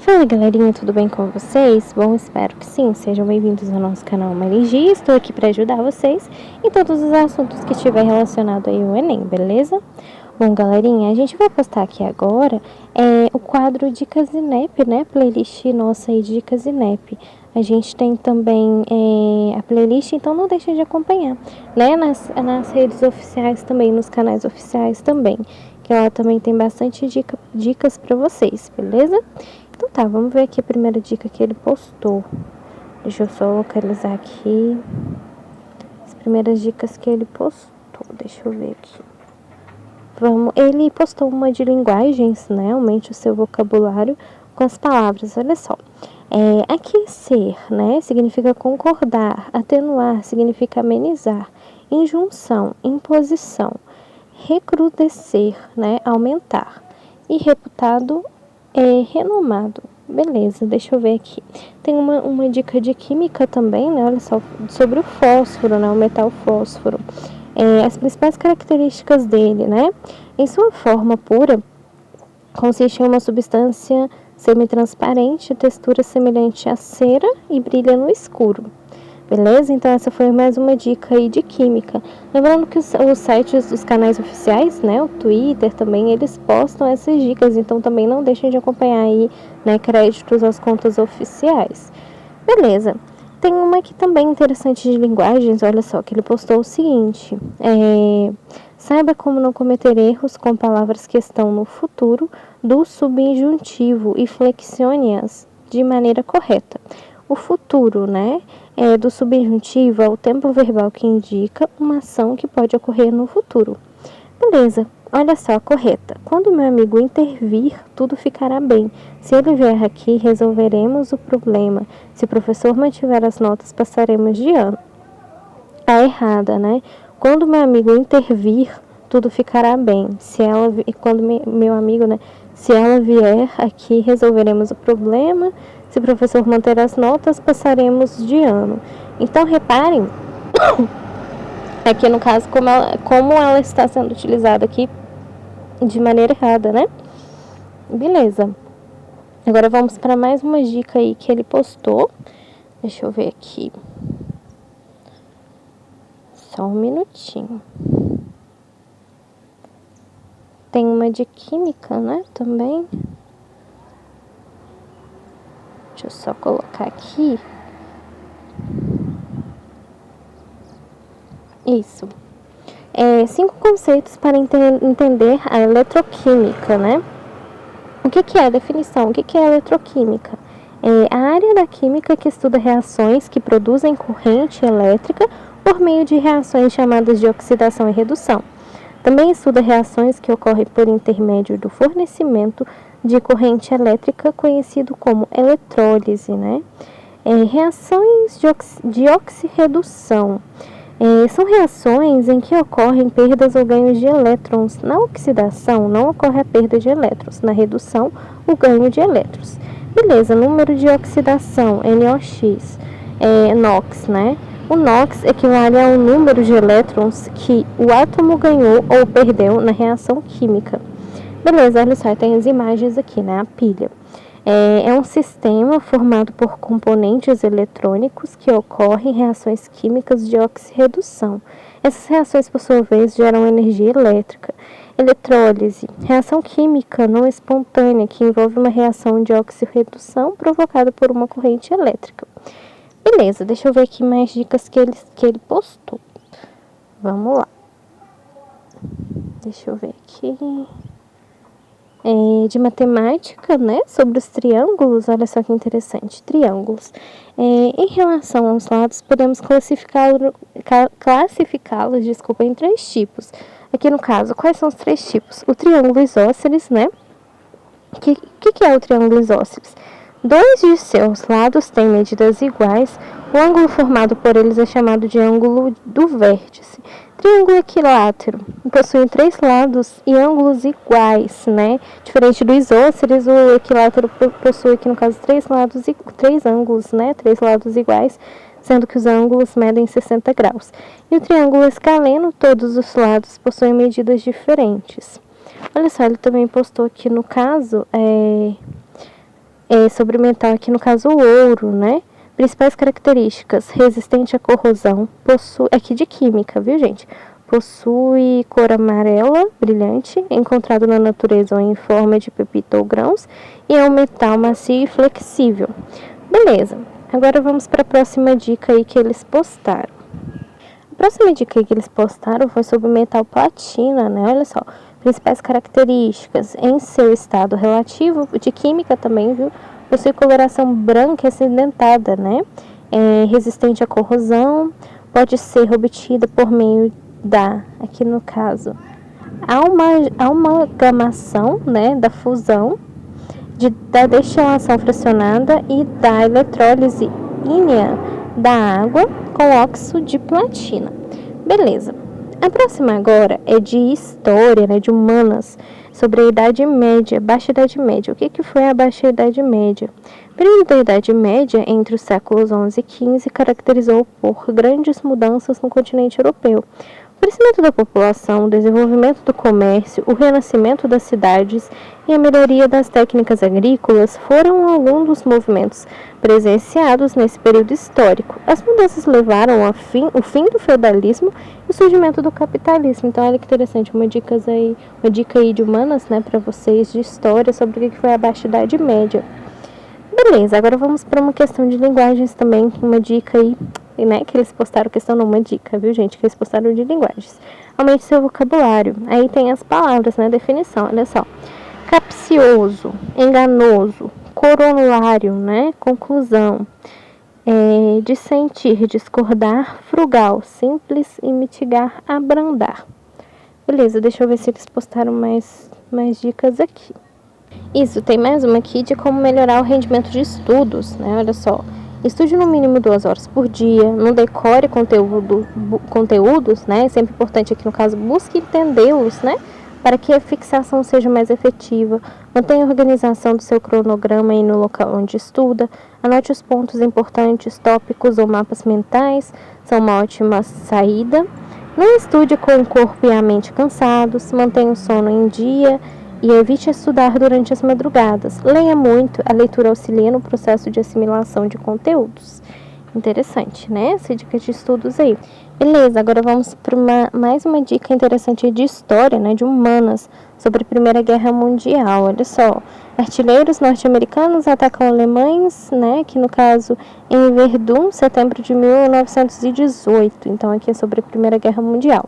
Fala galerinha, tudo bem com vocês? Bom, espero que sim. Sejam bem-vindos ao nosso canal Marigi. Estou aqui para ajudar vocês em todos os assuntos que estiver relacionado aí ao Enem, beleza? Bom, galerinha, a gente vai postar aqui agora o quadro Dicas INEP, né? Playlist nossa aí, Dicas INEP. A gente tem também a playlist, então não deixem de acompanhar, né? Nas redes oficiais também, nos canais oficiais também, que lá também tem bastante dicas para vocês, beleza? Então tá, vamos ver aqui a primeira dica que ele postou. Deixa eu só localizar aqui as primeiras dicas que ele postou. Deixa eu ver aqui. Ele postou uma de linguagens, né? Aumente o seu vocabulário com as palavras. Olha só. Aquecer, né? Significa concordar. Atenuar significa amenizar. Injunção, imposição. Recrudescer, né? Aumentar. E reputado renomado. Beleza, deixa eu ver aqui. Tem uma dica de química também, né? Olha só, sobre o fósforo, né? O metal fósforo. As principais características dele, né? Em sua forma pura, consiste em uma substância semitransparente, textura semelhante à cera e brilha no escuro. Beleza? Então essa foi mais uma dica aí de química. Lembrando que os sites dos canais oficiais, né, o Twitter também, eles postam essas dicas, então também não deixem de acompanhar aí, né, créditos às contas oficiais. Beleza. Tem uma aqui também interessante de linguagens, olha só, que ele postou o seguinte: saiba como não cometer erros com palavras que estão no futuro do subjuntivo e flexione-as de maneira correta. O futuro, né, do subjuntivo é o tempo verbal que indica uma ação que pode ocorrer no futuro. Beleza, olha só a correta. Quando meu amigo intervir, tudo ficará bem. Se ele vier aqui, resolveremos o problema. Se o professor mantiver as notas, passaremos de ano. A errada, né? Quando meu amigo intervir, tudo ficará bem. Quando meu amigo, né? Se ela vier aqui, resolveremos o problema. Se o professor manter as notas, passaremos de ano. Então, reparem, aqui no caso, como ela está sendo utilizada aqui de maneira errada, né? Beleza. Agora vamos para mais uma dica aí que ele postou. Deixa eu ver aqui. Só um minutinho. Tem uma de química, né? Também. Deixa eu só colocar aqui. Isso. 5 conceitos para entender a eletroquímica, né? O que é a definição? O que é a eletroquímica? A área da química que estuda reações que produzem corrente elétrica por meio de reações chamadas de oxidação e redução. Também estuda reações que ocorrem por intermédio do fornecimento de corrente elétrica, conhecido como eletrólise, né? Reações de oxirredução. São reações em que ocorrem perdas ou ganhos de elétrons. Na oxidação, não ocorre a perda de elétrons. Na redução, o ganho de elétrons. Beleza, número de oxidação, NOx, NOx, né? O NOx equivale ao número de elétrons que o átomo ganhou ou perdeu na reação química. Beleza, olha só, tem as imagens aqui, né? A pilha. É um sistema formado por componentes eletrônicos que ocorrem em reações químicas de oxirredução. Essas reações, por sua vez, geram energia elétrica. Eletrólise, reação química não espontânea que envolve uma reação de oxirredução provocada por uma corrente elétrica. Beleza, deixa eu ver aqui mais dicas que ele postou. Vamos lá. Deixa eu ver aqui. De matemática, né? Sobre os triângulos, olha só que interessante. Triângulos. Em relação aos lados, podemos classificá-los, em 3 tipos. Aqui no caso, quais são os 3 tipos? O triângulo isósceles, né? O que é o triângulo isósceles? 2 de seus lados têm medidas iguais. O ângulo formado por eles é chamado de ângulo do vértice. Triângulo equilátero possui 3 lados e ângulos iguais, né? Diferente do isósceles, o equilátero possui aqui no caso 3 lados e 3 ângulos, né? 3 lados iguais, sendo que os ângulos medem 60 graus. E o triângulo escaleno, todos os lados possuem medidas diferentes. Olha só, ele também postou aqui no caso sobre metal aqui no caso o ouro, né? Principais características: resistente à corrosão, possui, aqui de química, viu gente? Possui cor amarela, brilhante, encontrado na natureza ou em forma de pepita ou grãos, e é um metal macio e flexível. Beleza, agora vamos para a próxima dica aí que eles postaram. A próxima dica aí que eles postaram foi sobre o metal platina, né? Olha só, principais características: em seu estado relativo, de química também, viu? Possui coloração branca e acidentada, né? É resistente à corrosão, pode ser obtida por meio aqui no caso, amalgamação, né, da fusão, da destilação fracionada e da eletrólise ígnea da água com óxido de platina. Beleza. A próxima agora é de história, né, de humanas, sobre a Idade Média, Baixa Idade Média. O que foi a Baixa Idade Média? O período da Idade Média, entre os séculos XI e XV, caracterizou por grandes mudanças no continente europeu. O crescimento da população, o desenvolvimento do comércio, o renascimento das cidades e a melhoria das técnicas agrícolas foram alguns dos movimentos presenciados nesse período histórico. As mudanças levaram o fim do feudalismo e o surgimento do capitalismo. Então, olha que interessante, uma dica aí de humanas, né, para vocês, de história sobre o que foi a Baixa Idade Média. Beleza, agora vamos para uma questão de linguagens também, uma dica aí, né, que eles postaram, questão não, uma dica, viu gente, que eles postaram de linguagens. Aumente seu vocabulário. Aí tem as palavras, né, definição, olha só. Capcioso, enganoso, corolário, né, conclusão, dissentir, discordar, frugal, simples e mitigar, abrandar. Beleza, deixa eu ver se eles postaram mais dicas aqui. Isso, tem mais uma aqui de como melhorar o rendimento de estudos, né, olha só. Estude no mínimo 2 horas por dia, não decore conteúdos, né, é sempre importante aqui no caso, busque entendê-los, né, para que a fixação seja mais efetiva. Mantenha a organização do seu cronograma aí no local onde estuda. Anote os pontos importantes, tópicos ou mapas mentais, são uma ótima saída. Não estude com o corpo e a mente cansados. Mantenha o sono em dia e evite estudar durante as madrugadas. Leia muito, a leitura auxilia no processo de assimilação de conteúdos. Interessante, né? Essa dica de estudos aí. Beleza, agora vamos para mais uma dica interessante de história, né, de humanas, sobre a Primeira Guerra Mundial. Olha só, artilheiros norte-americanos atacam alemães, né, que no caso em Verdun, setembro de 1918. Então aqui é sobre a Primeira Guerra Mundial.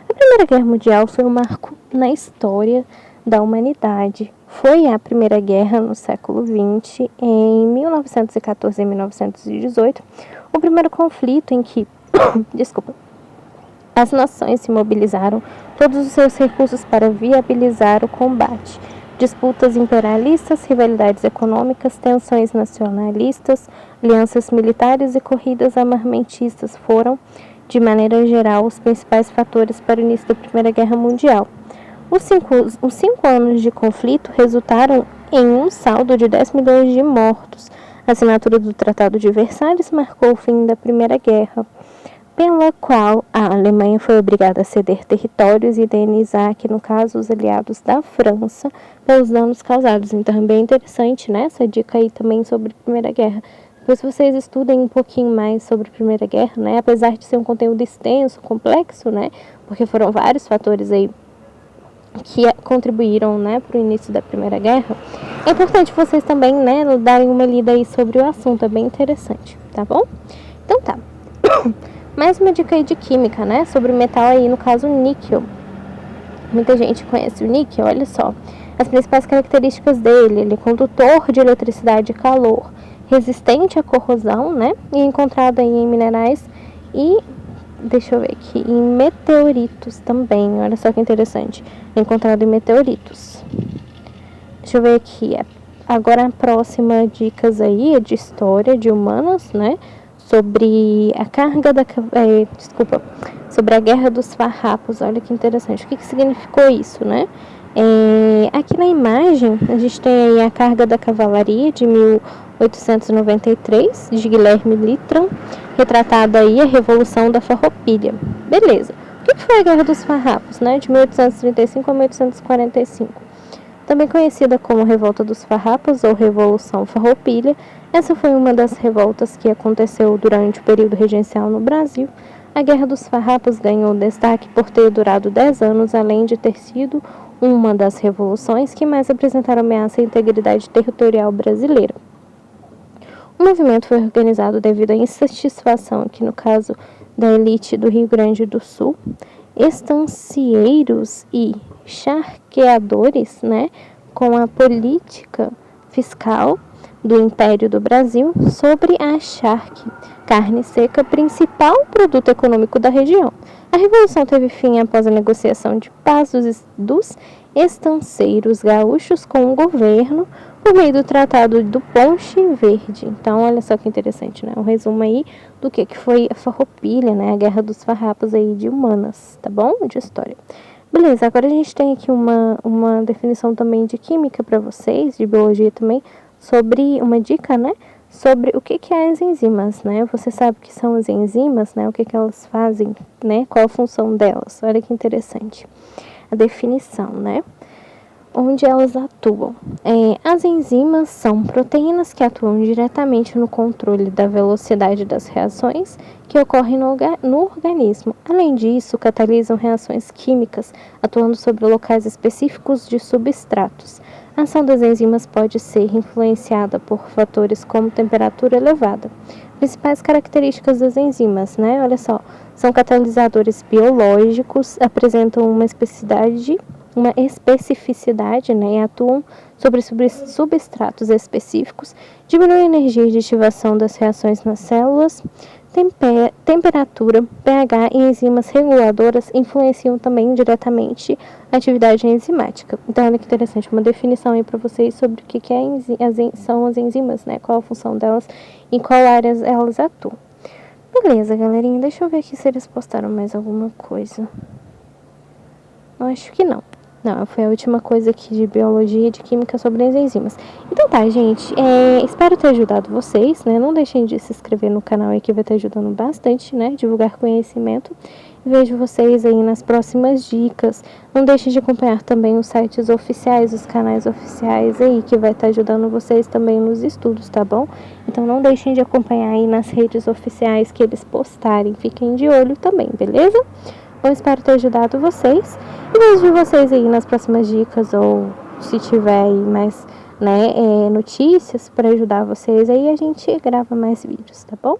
A Primeira Guerra Mundial foi um marco na história da humanidade. Foi a Primeira Guerra no século XX, em 1914 e 1918, o primeiro conflito em que as nações se mobilizaram todos os seus recursos para viabilizar o combate. Disputas imperialistas, rivalidades econômicas, tensões nacionalistas, alianças militares e corridas armamentistas foram, de maneira geral, os principais fatores para o início da Primeira Guerra Mundial. Os 5 anos de conflito resultaram em um saldo de 10 milhões de mortos. A assinatura do Tratado de Versalhes marcou o fim da Primeira Guerra, pela qual a Alemanha foi obrigada a ceder territórios e indenizar, aqui no caso, os aliados da França, pelos danos causados. Então é bem interessante, né, essa dica aí também sobre a Primeira Guerra. Depois vocês estudem um pouquinho mais sobre a Primeira Guerra, né, apesar de ser um conteúdo extenso, complexo, né, porque foram vários fatores aí que contribuíram, né, para o início da Primeira Guerra. É importante vocês também, né, darem uma lida aí sobre o assunto, é bem interessante, tá bom? Então tá. Mais uma dica aí de química, né, sobre o metal aí, no caso, o níquel. Muita gente conhece o níquel, olha só. As principais características dele: ele é condutor de eletricidade e calor, resistente à corrosão, né, e encontrado aí em minerais e, deixa eu ver aqui, em meteoritos também, olha só que interessante, encontrado em meteoritos. Deixa eu ver aqui, agora a próxima dicas aí é de história, de humanas, né, sobre a carga sobre a Guerra dos Farrapos. Olha que interessante, o que significou isso, né? Aqui na imagem a gente tem aí a carga da cavalaria de 1893, de Guilherme Littrand, retratada aí a Revolução da Farroupilha. Beleza, o que foi a Guerra dos Farrapos, né, de 1835 a 1845? Também conhecida como Revolta dos Farrapos ou Revolução Farroupilha, essa foi uma das revoltas que aconteceu durante o período regencial no Brasil. A Guerra dos Farrapos ganhou destaque por ter durado 10 anos, além de ter sido uma das revoluções que mais apresentaram ameaça à integridade territorial brasileira. O movimento foi organizado devido à insatisfação, aqui no caso da elite do Rio Grande do Sul, estancieiros e charqueadores, com a política fiscal do Império do Brasil sobre a charque, carne seca, principal produto econômico da região. A revolução teve fim após a negociação de paz dos estanceiros gaúchos com o governo por meio do Tratado do Ponche Verde. Então, olha só que interessante, Um resumo aí do que foi a Farroupilha, a Guerra dos Farrapos aí de humanas, tá bom? De história. Beleza, agora a gente tem aqui uma definição também de química para vocês, de biologia também, sobre uma dica, sobre o que é as enzimas, Você sabe o que são as enzimas, o que elas fazem, Qual a função delas? Olha que interessante. A definição, Onde elas atuam. As enzimas são proteínas que atuam diretamente no controle da velocidade das reações que ocorrem no organismo. Além disso, catalisam reações químicas, atuando sobre locais específicos de substratos. A ação das enzimas pode ser influenciada por fatores como temperatura elevada. Principais características das enzimas, Olha só, são catalisadores biológicos, apresentam uma especificidade, e atuam sobre substratos específicos, diminuem a energia de ativação das reações nas células, temperatura, pH e enzimas reguladoras influenciam também diretamente a atividade enzimática. Então, olha que interessante, uma definição aí para vocês sobre o que são as enzimas, Qual a função delas e em qual áreas elas atuam. Beleza, galerinha, deixa eu ver aqui se eles postaram mais alguma coisa. Eu acho que não. Não, foi a última coisa aqui de biologia e de química sobre as enzimas. Então tá, gente, espero ter ajudado vocês, Não deixem de se inscrever no canal aí que vai estar ajudando bastante, Divulgar conhecimento. Vejo vocês aí nas próximas dicas. Não deixem de acompanhar também os sites oficiais, os canais oficiais aí, que vai estar ajudando vocês também nos estudos, tá bom? Então não deixem de acompanhar aí nas redes oficiais que eles postarem. Fiquem de olho também, beleza? Eu espero ter ajudado vocês. E vejo vocês aí nas próximas dicas, ou se tiver aí mais notícias para ajudar vocês, aí a gente grava mais vídeos, tá bom?